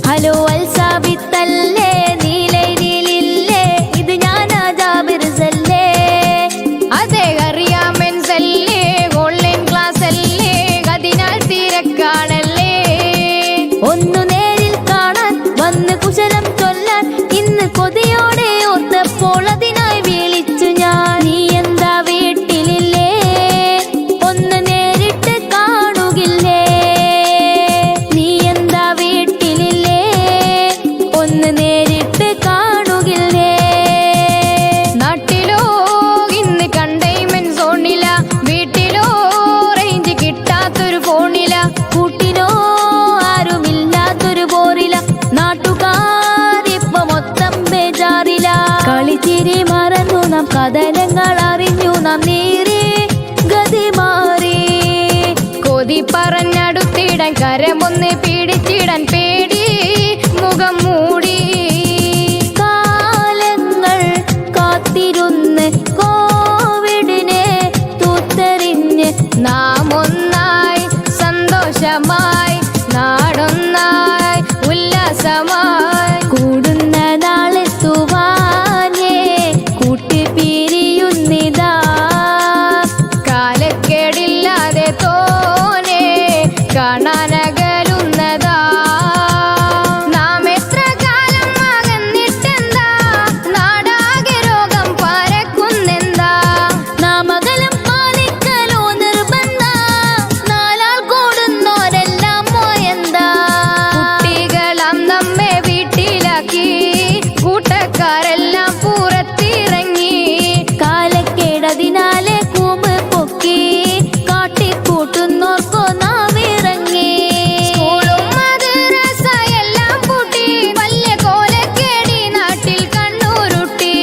hello അൽസാബിത്തല്ലേ നീലയിലില്ലേ ഇത് ഞാനാ ജാബിർസല്ലേ അതെ അറിയാം മെൻസല്ലേ ഓൺലൈൻ ക്ലാസ് അല്ലേ അതിനാൽ തിരക്കാണല്ലേ ഒന്നു നേരിൽ കാണാൻ വന്ന് കുശലം ചൊല്ലാൻ ഇന്ന് കൊതിയോടെ ഓർത്തപ്പോൾ അതിനായി വിളിച്ചു ഞാൻ നീ എന്താ വീട്ടിലില്ലേ ഒന്ന് നേരിട്ട് കാണുകില്ലേ നീ എന്താ വീട്ടിലില്ലേ ഒന്ന് നേരിട്ട് കാണുകില്ലേ നാട്ടിലോ ഇന്ന് കണ്ടെയ്ൻമെന്റ് സോണില വീട്ടിലോ റേഞ്ച് കിട്ടാത്തൊരു ഫോണില കൂട്ടിനോ ആരുമില്ലാത്തൊരു പോറില നാട്ടുകാരിപ്പോ മൊത്തം ബേജാറില കളിച്ചിരി മറന്നു നാം കഥനങ്ങൾ അറിഞ്ഞു നാം നേരെ ഗതി മാറി കൊതി പറഞ്ഞടുത്തിടാൻ കരമൊന്ന് പിടിച്ചിടാൻ പേടി മുഖം മൂടി കാലങ്ങൾ കാത്തിരുന്ന് കോവിഡിനെ തൂത്തെറിഞ്ഞ് നാം ഒന്നായി സന്തോഷമായി നാടൊന്നായി ഉല്ലാസമായി കൂടുന്ന നാളെത്തുവാനേ കൂട്ടി പിരിയുന്നിതാ കാലക്കേടില്ലാതെ തോനെ കാണാനകലുന്നതാ നാം എത്ര കാലം അകന്നിട്ടെന്താ നാടാകെ രോഗം പരക്കുന്നെന്താ നാമകലം പാലിക്കലോ നിർബന്ധ നാലാൾ കൂടുന്നോരെല്ലാം പോയെന്താ കുട്ടികളാം നമ്മെ വീട്ടിലാക്കി കൂട്ടക്കാരെല്ലാം പുറത്തിറങ്ങി കാലക്കേടതിനാലെ കൂമ്പ് പൊക്കി കാട്ടിക്കൂട്ടുന്നോർക്കോ നാം ഇറങ്ങി സ്കൂളും മദ്രസ എല്ലാം പൂട്ടി വലിയ കോലക്കേടി നാട്ടിൽ കണ്ണൂരുട്ടി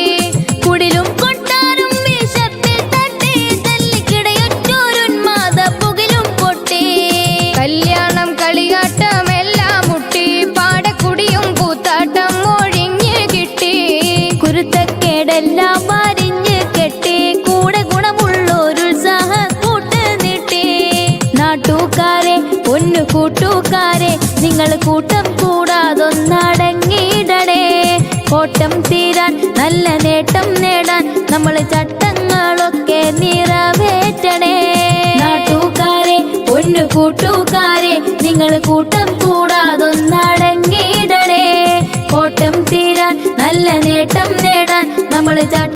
കുടിലും കൊട്ടാരും വിഷത്തിൽ തട്ടി തല്ലിക്കിടയൊറ്റോരുന്മാദ പുകിലും പൊട്ടി കല്യാണം കളിയാട്ടം എല്ലാം മുട്ടി പാടക്കുടിയും കൂത്താട്ടം ഒഴിഞ്ഞ് കിട്ടി കുരുത്തക്കേടെല്ലാം വരിഞ്ഞ് കെട്ടി കൂടെ ഗുണമുള്ളൊരുത്സാഹ കൂട്ട് നീട്ടി നാട്ടുകാരെ പൊന്നു കൂട്ടുകാരെ നിങ്ങൾ കൂട്ടം കൂടാതൊന്നടങ്ങിയിടണേ കോട്ടം തീരാൻ നല്ല നേട്ടം നേടാൻ നമ്മൾ ചട്ടങ്ങളൊക്കെ നിറവേറ്റണേ നാട്ടുകാരെ പൊന്നു കൂട്ടുകാരെ നിങ്ങൾ കൂട്ടം കൂടാതൊന്നടങ്ങിയിടണേ കോട്ടം തീരാൻ നല്ല നേട്ടം നേടാൻ നമ്മൾ